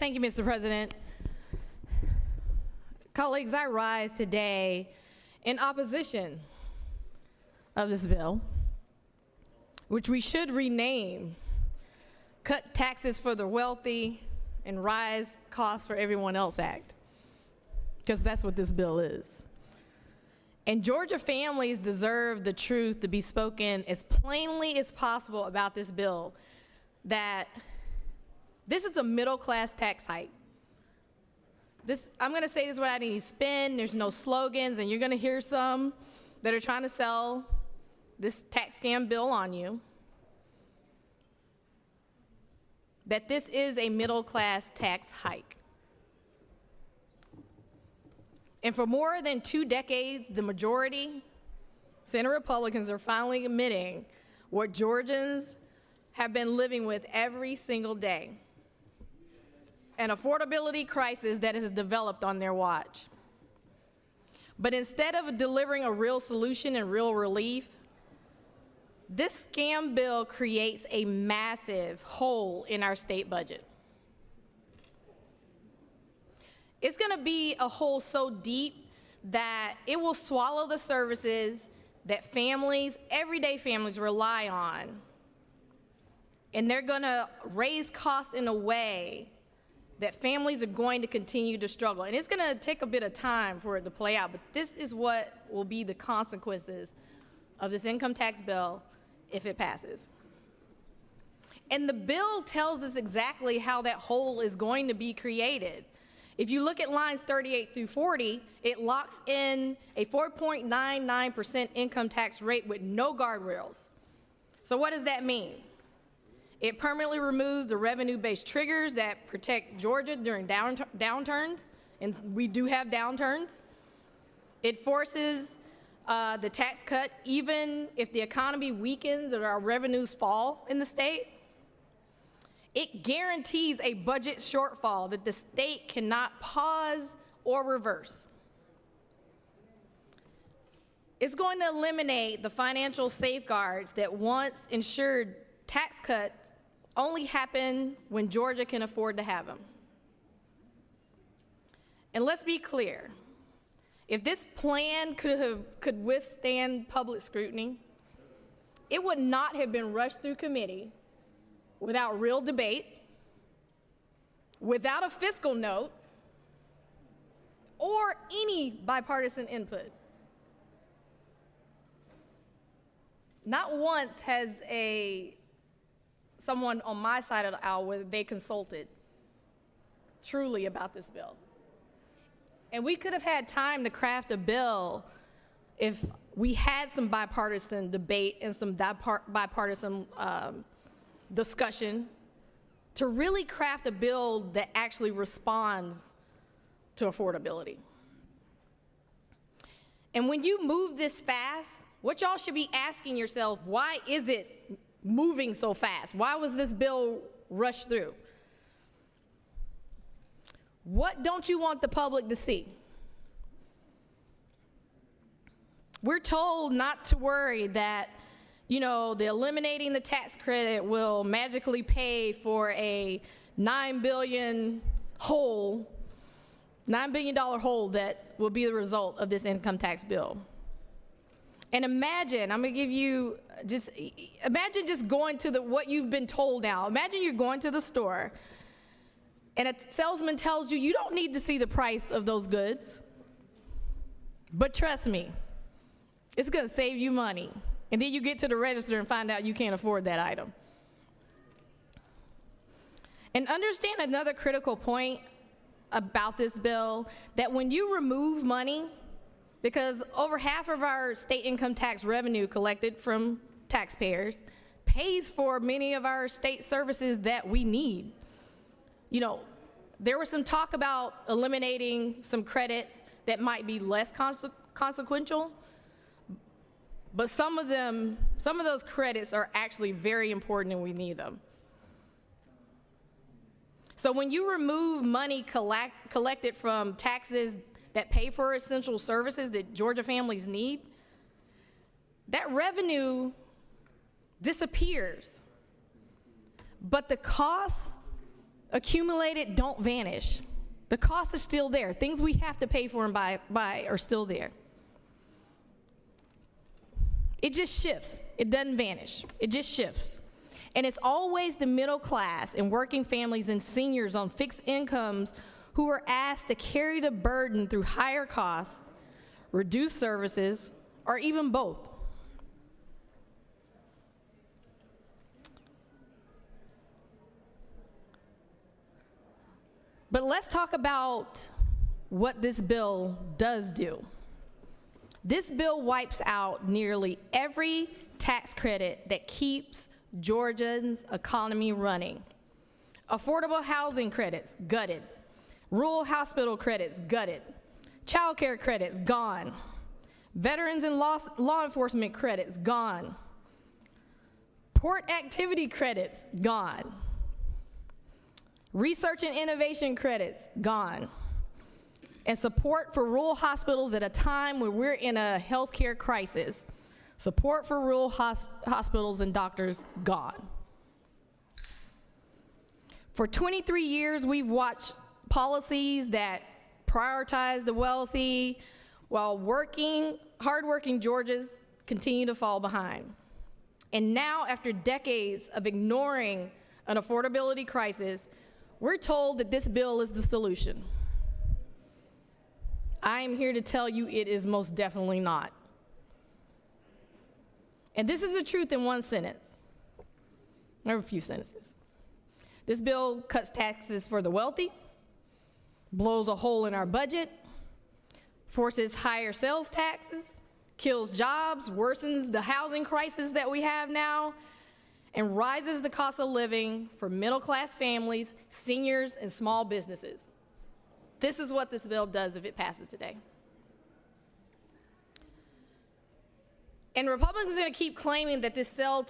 Thank you, Mr. President. Colleagues, I rise today in opposition of this bill, which we should rename Cut Taxes for the Wealthy and Rise Costs for Everyone Else Act, because that's what this bill is. And Georgia families deserve the truth to be spoken as plainly as possible about this bill, that this is a middle-class tax hike. I'm gonna say this without any spin, there's no slogans, and you're gonna hear some that are trying to sell this tax scam bill on you, that this is a middle-class tax hike. And for more than 2 decades, the majority, Senate Republicans, are finally admitting what Georgians have been living with every single day: an affordability crisis that has developed on their watch. But instead of delivering a real solution and real relief, this scam bill creates a massive hole in our state budget. It's gonna be a hole so deep that it will swallow the services that families, everyday families, rely on. And they're gonna raise costs in a way that families are going to continue to struggle. And it's gonna take a bit of time for it to play out, but this is what will be the consequences of this income tax bill if it passes. And the bill tells us exactly how that hole is going to be created. If you look at lines 38 through 40, it locks in a 4.99% income tax rate with no guardrails. So what does that mean? It permanently removes the revenue-based triggers that protect Georgia during downturns, and we do have downturns. It forces the tax cut even if the economy weakens or our revenues fall in the state. It guarantees a budget shortfall that the state cannot pause or reverse. It's going to eliminate the financial safeguards that once ensured tax cuts only happen when Georgia can afford to have them. And let's be clear, if this plan could withstand public scrutiny, it would not have been rushed through committee without real debate, without a fiscal note, or any bipartisan input. Not once has someone on my side of the aisle where they consulted truly about this bill. And we could have had time to craft a bill if we had some bipartisan debate and some bipartisan discussion to really craft a bill that actually responds to affordability. And when you move this fast, what y'all should be asking yourself, why is it moving so fast? Why was this bill rushed through? What don't you want the public to see? We're told not to worry that, the eliminating the tax credit will magically pay for a $9 billion hole that will be the result of this income tax bill. And imagine, I'm gonna give you imagine just going to what you've been told now. Imagine you're going to the store and a salesman tells you, you don't need to see the price of those goods, but trust me, it's gonna save you money. And then you get to the register and find out you can't afford that item. And understand another critical point about this bill, that when you remove money, because over half of our state income tax revenue collected from taxpayers pays for many of our state services that we need. There was some talk about eliminating some credits that might be less consequential, but some of those credits are actually very important and we need them. So when you remove money collected from taxes that pay for essential services that Georgia families need, that revenue disappears. But the costs accumulated don't vanish. The cost is still there. Things we have to pay for and buy are still there. It just shifts. It doesn't vanish. It just shifts. And it's always the middle class and working families and seniors on fixed incomes who are asked to carry the burden through higher costs, reduced services, or even both. But let's talk about what this bill does do. This bill wipes out nearly every tax credit that keeps Georgia's economy running. Affordable housing credits, gutted. Rural hospital credits, gutted. Child care credits, gone. Veterans and law enforcement credits, gone. Port activity credits, gone. Research and innovation credits, gone. And support for rural hospitals at a time when we're in a healthcare crisis. Support for rural hospitals and doctors, gone. For 23 years, we've watched policies that prioritize the wealthy while hardworking Georgians continue to fall behind. And now, after decades of ignoring an affordability crisis, we're told that this bill is the solution. I am here to tell you it is most definitely not. And this is the truth in one sentence, or a few sentences. This bill cuts taxes for the wealthy, blows a hole in our budget, forces higher sales taxes, kills jobs, worsens the housing crisis that we have now, and rises the cost of living for middle-class families, seniors, and small businesses. This is what this bill does if it passes today. And Republicans are going to keep claiming that these sales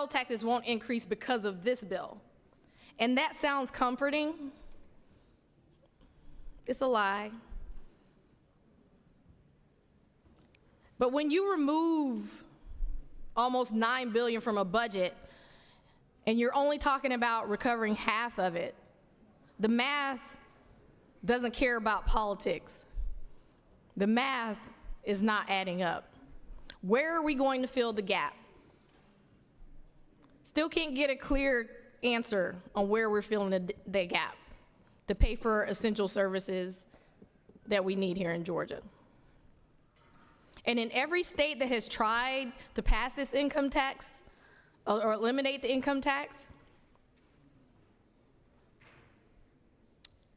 taxes won't increase because of this bill. And that sounds comforting. It's a lie. But when you remove almost $9 billion from a budget, and you're only talking about recovering half of it, the math doesn't care about politics. The math is not adding up. Where are we going to fill the gap? Still can't get a clear answer on where we're filling the gap to pay for essential services that we need here in Georgia. And in every state that has tried to pass this income tax or eliminate the income tax,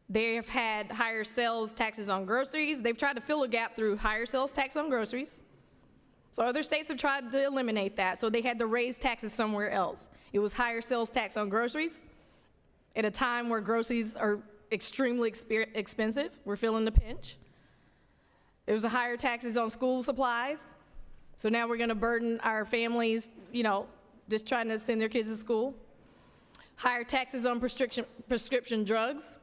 they have had higher sales taxes on groceries. They've tried to fill a gap through higher sales tax on groceries. So other states have tried to eliminate that, so they had to raise taxes somewhere else. It was higher sales tax on groceries at a time where groceries are extremely expensive. We're feeling the pinch. There was a higher taxes on school supplies. So now we're going to burden our families, just trying to send their kids to school. Higher taxes on prescription drugs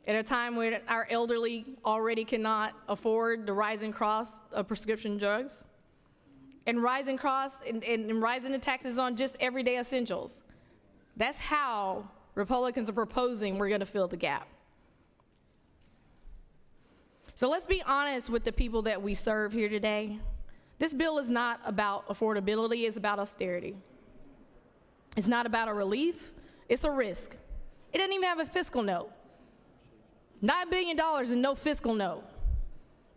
at a time when our elderly already cannot afford the rising cost of prescription drugs. And rising costs and rising the taxes on just everyday essentials. That's how Republicans are proposing we're going to fill the gap. So let's be honest with the people that we serve here today. This bill is not about affordability, it's about austerity. It's not about a relief, it's a risk. It doesn't even have a fiscal note. $9 billion and no fiscal note.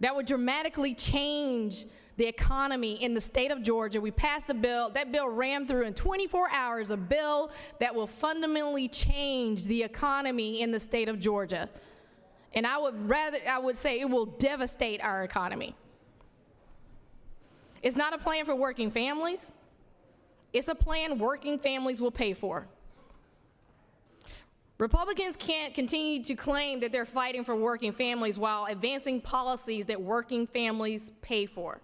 That would dramatically change the economy in the state of Georgia. We passed a bill, that bill ran through in 24 hours, a bill that will fundamentally change the economy in the state of Georgia. And I would say it will devastate our economy. It's not a plan for working families. It's a plan working families will pay for. Republicans can't continue to claim that they're fighting for working families while advancing policies that working families pay for.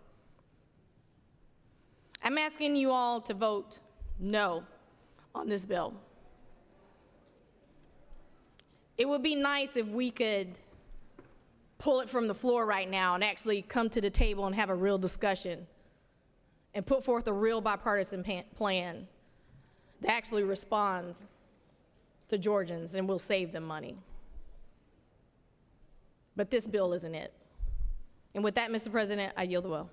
I'm asking you all to vote no on this bill. It would be nice if we could pull it from the floor right now and actually come to the table and have a real discussion and put forth a real bipartisan plan that actually responds to Georgians and will save them money. But this bill isn't it. And with that, Mr. President, I yield the will.